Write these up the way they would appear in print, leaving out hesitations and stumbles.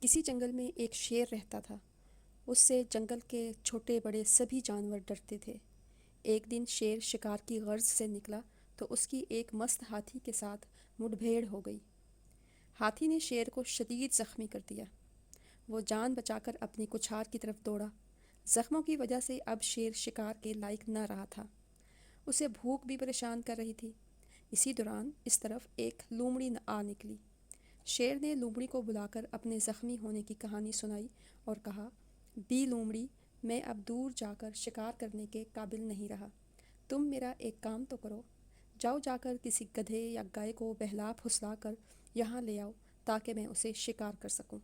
کسی جنگل میں ایک شیر رہتا تھا۔ اس سے جنگل کے چھوٹے بڑے سبھی جانور ڈرتے تھے۔ ایک دن شیر شکار کی غرض سے نکلا تو اس کی ایک مست ہاتھی کے ساتھ مڈ بھیڑ ہو گئی۔ ہاتھی نے شیر کو شدید زخمی کر دیا۔ وہ جان بچا کر اپنی کچھار کی طرف دوڑا۔ زخموں کی وجہ سے اب شیر شکار کے لائق نہ رہا تھا۔ اسے بھوک بھی پریشان کر رہی تھی۔ اسی دوران اس طرف ایک لومڑی آ نکلی۔ شیر نے لومڑی کو بلا کر اپنے زخمی ہونے کی کہانی سنائی اور کہا، بی لومڑی، میں اب دور جا کر شکار کرنے کے قابل نہیں رہا۔ تم میرا ایک کام تو کرو۔ جاؤ جا کر کسی گدھے یا گائے کو بہلا پھسلا کر یہاں لے آؤ تاکہ میں اسے شکار کر سکوں۔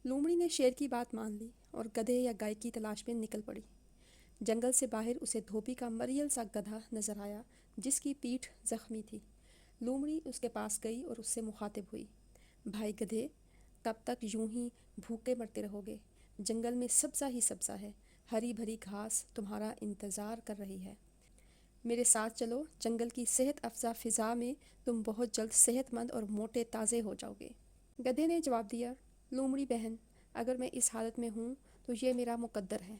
لومڑی نے شیر کی بات مان لی اور گدھے یا گائے کی تلاش میں نکل پڑی۔ جنگل سے باہر اسے دھوبی کا مریل سا گدھا نظر آیا جس کی پیٹھ زخمی تھی۔ لومڑی اس کے پاس گئی اور اس سے مخاطب ہوئی، بھائی گدھے، کب تک یوں ہی بھوکے مرتے رہو گے؟ جنگل میں سبزہ ہی سبزہ ہے، ہری بھری گھاس تمہارا انتظار کر رہی ہے۔ میرے ساتھ چلو، جنگل کی صحت افزا فضا میں تم بہت جلد صحت مند اور موٹے تازے ہو جاؤ گے۔ گدھے نے جواب دیا، لومڑی بہن، اگر میں اس حالت میں ہوں تو یہ میرا مقدر ہے۔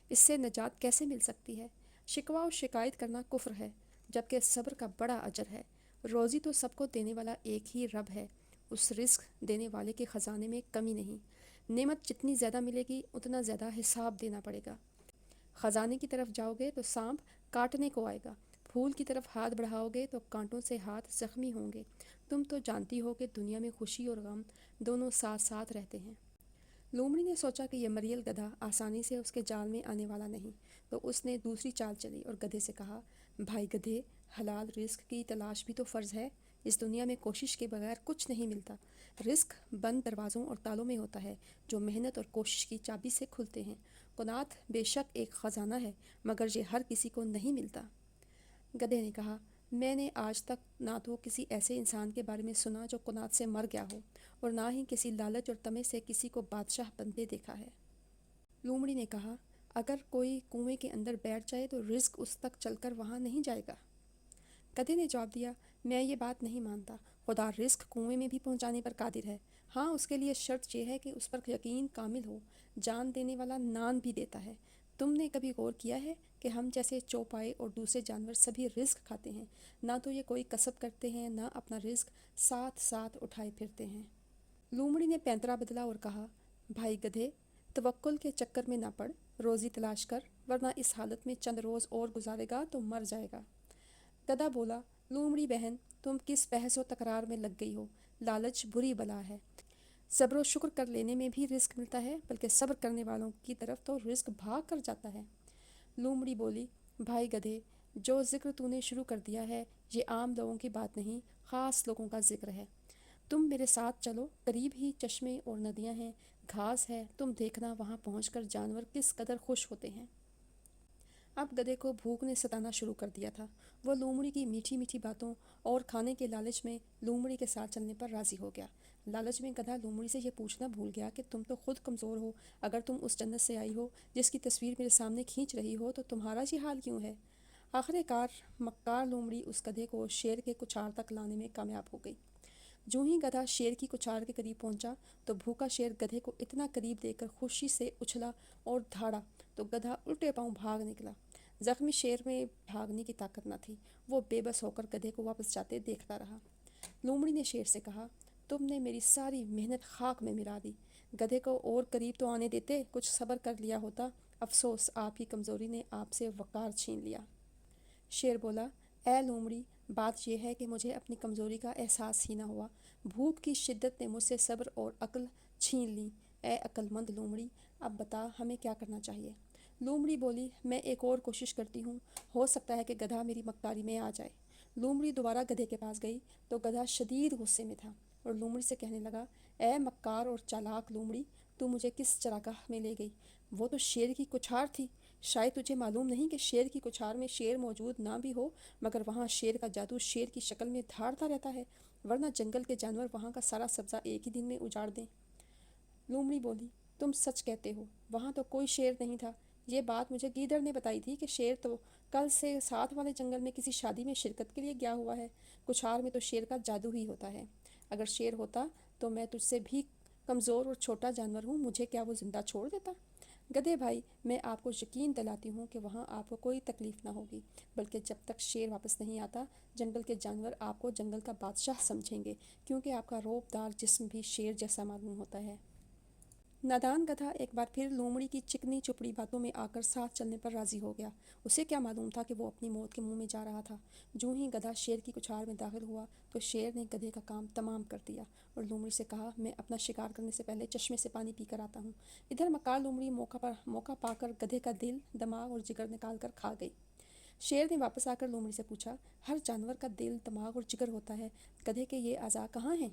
اس سے نجات کیسے مل سکتی ہے؟ شکوہ و شکایت کرنا کفر ہے، جبکہ صبر کا بڑا اجر ہے۔ روزی تو سب کو دینے والا ایک ہی رب ہے۔ اس رزق دینے والے کے خزانے میں کمی نہیں۔ نعمت جتنی زیادہ ملے گی اتنا زیادہ حساب دینا پڑے گا۔ خزانے کی طرف جاؤ گے تو سانپ کاٹنے کو آئے گا، پھول کی طرف ہاتھ بڑھاؤ گے تو کانٹوں سے ہاتھ زخمی ہوں گے۔ تم تو جانتی ہو کہ دنیا میں خوشی اور غم دونوں ساتھ ساتھ رہتے ہیں۔ لومڑی نے سوچا کہ یہ مریل گدھا آسانی سے اس کے جال میں آنے والا نہیں، تو اس نے دوسری چال چلی اور گدھے سے کہا، بھائی گدھے، حلال رزق کی تلاش بھی تو فرض ہے۔ اس دنیا میں کوشش کے بغیر کچھ نہیں ملتا۔ رزق بند دروازوں اور تالوں میں ہوتا ہے جو محنت اور کوشش کی چابی سے کھلتے ہیں۔ قناعت بے شک ایک خزانہ ہے مگر یہ ہر کسی کو نہیں ملتا۔ گدھے نے کہا، میں نے آج تک نہ تو کسی ایسے انسان کے بارے میں سنا جو قناعت سے مر گیا ہو، اور نہ ہی کسی لالچ اور طمع سے کسی کو بادشاہ بنتے دیکھا ہے۔ لومڑی نے کہا، اگر کوئی کنویں کے اندر بیٹھ جائے تو رزق اس تک چل کر وہاں نہیں جائے گا۔ گدھے نے جواب دیا، میں یہ بات نہیں مانتا۔ خدا رزق کنویں میں بھی پہنچانے پر قادر ہے۔ ہاں، اس کے لیے شرط یہ ہے کہ اس پر یقین کامل ہو۔ جان دینے والا نان بھی دیتا ہے۔ تم نے کبھی غور کیا ہے کہ ہم جیسے چوپائے اور دوسرے جانور سبھی رزق کھاتے ہیں؟ نہ تو یہ کوئی کسب کرتے ہیں، نہ اپنا رزق ساتھ ساتھ اٹھائے پھرتے ہیں۔ لومڑی نے پینترا بدلا اور کہا، بھائی گدھے، توکل کے چکر میں نہ پڑ، روزی تلاش کر، ورنہ اس حالت میں چند روز اور گزارے گا تو مر جائے گا۔ گدھا بولا، لومڑی بہن، تم کس بحث و تکرار میں لگ گئی ہو؟ لالچ بری بلا ہے۔ صبر و شکر کر لینے میں بھی رزق ملتا ہے، بلکہ صبر کرنے والوں کی طرف تو رزق بھاگ کر جاتا ہے۔ لومڑی بولی، بھائی گدھے، جو ذکر تو نے شروع کر دیا ہے یہ عام لوگوں کی بات نہیں، خاص لوگوں کا ذکر ہے۔ تم میرے ساتھ چلو، قریب ہی چشمے اور ندیاں ہیں، گھاس ہے، تم دیکھنا وہاں پہنچ کر جانور کس قدر خوش ہوتے ہیں۔ اب گدھے کو بھوک نے ستانا شروع کر دیا تھا۔ وہ لومڑی کی میٹھی میٹھی باتوں اور کھانے کے لالچ میں لومڑی کے ساتھ چلنے پر راضی ہو گیا۔ لالچ میں گدھا لومڑی سے یہ پوچھنا بھول گیا کہ تم تو خود کمزور ہو، اگر تم اس جنت سے آئی ہو جس کی تصویر میرے سامنے کھینچ رہی ہو تو تمہارا یہ حال کیوں ہے؟ آخر کار مکار لومڑی اس گدھے کو شیر کے کچھار تک لانے میں کامیاب ہو گئی۔ جو ہی گدھا شیر کی کچھار کے قریب پہنچا تو بھوکا شیر گدھے کو اتنا قریب دیکھ کر خوشی سے اچھلا اور دھاڑا تو گدھا الٹے پاؤں بھاگ نکلا۔ زخمی شیر میں بھاگنے کی طاقت نہ تھی۔ وہ بے بس ہو کر گدھے کو واپس جاتے دیکھتا رہا۔ لومڑی نے شیر سے کہا، تم نے میری ساری محنت خاک میں ملا دی۔ گدھے کو اور قریب تو آنے دیتے، کچھ صبر کر لیا ہوتا۔ افسوس، آپ کی کمزوری نے آپ سے وقار چھین لیا۔ شیر بولا، اے لومڑی، بات یہ ہے کہ مجھے اپنی کمزوری کا احساس ہی نہ ہوا۔ بھوک کی شدت نے مجھ سے صبر اور عقل چھین لی۔ اے عقل مند لومڑی، اب بتا ہمیں کیا کرنا چاہیے؟ لومڑی بولی، میں ایک اور کوشش کرتی ہوں، ہو سکتا ہے کہ گدھا میری مکاری میں آ جائے۔ لومڑی دوبارہ گدھے کے پاس گئی تو گدھا شدید غصے میں تھا اور لومڑی سے کہنے لگا، اے مکار اور چالاک لومڑی، تو مجھے کس چراگاہ میں لے گئی؟ وہ تو شیر کی کچھار تھی۔ شاید تجھے معلوم نہیں کہ شیر کی کچھار میں شیر موجود نہ بھی ہو مگر وہاں شیر کا جادو شیر کی شکل میں دھاڑتا رہتا ہے، ورنہ جنگل کے جانور وہاں کا سارا سبزہ ایک ہی دن میں اجاڑ دیں۔ لومڑی بولی، تم سچ کہتے ہو، وہاں تو کوئی شیر نہیں تھا۔ یہ بات مجھے گیدڑ نے بتائی تھی کہ شیر تو کل سے ساتھ والے جنگل میں کسی شادی میں شرکت کے لیے گیا ہوا ہے۔ کچھار میں تو شیر کا جادو ہی ہوتا ہے۔ اگر شیر ہوتا تو میں تجھ سے بھی کمزور اور چھوٹا جانور ہوں، مجھے کیا وہ زندہ چھوڑ دیتا؟ گدھے بھائی، میں آپ کو یقین دلاتی ہوں کہ وہاں آپ کو کوئی تکلیف نہ ہوگی، بلکہ جب تک شیر واپس نہیں آتا جنگل کے جانور آپ کو جنگل کا بادشاہ سمجھیں گے، کیونکہ آپ کا رعب دار جسم بھی شیر جیسا معلوم ہوتا ہے۔ نادان گدھا ایک بار پھر لومڑی کی چکنی چپڑی باتوں میں آ کر ساتھ چلنے پر راضی ہو گیا۔ اسے کیا معلوم تھا کہ وہ اپنی موت کے منہ میں جا رہا تھا۔ جوں ہی گدھا شیر کی کچھار میں داخل ہوا تو شیر نے گدھے کا کام تمام کر دیا اور لومڑی سے کہا، میں اپنا شکار کرنے سے پہلے چشمے سے پانی پی کر آتا ہوں۔ ادھر مکار لومڑی موقع پا کر گدھے کا دل، دماغ اور جگر نکال کر کھا گئی۔ شیر نے واپس آ کر لومڑی سے پوچھا، ہر جانور کا دل، دماغ اور جگر ہوتا ہے، گدھے کے یہ اعضاء کہاں ہیں؟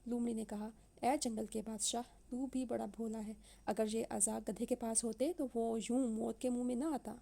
لومڑی نے کہا، اے جنگل کے بادشاہ، تو بھی بڑا بھولا ہے، اگر یہ اعضاء گدھے کے پاس ہوتے تو وہ یوں موت کے منہ میں نہ آتا۔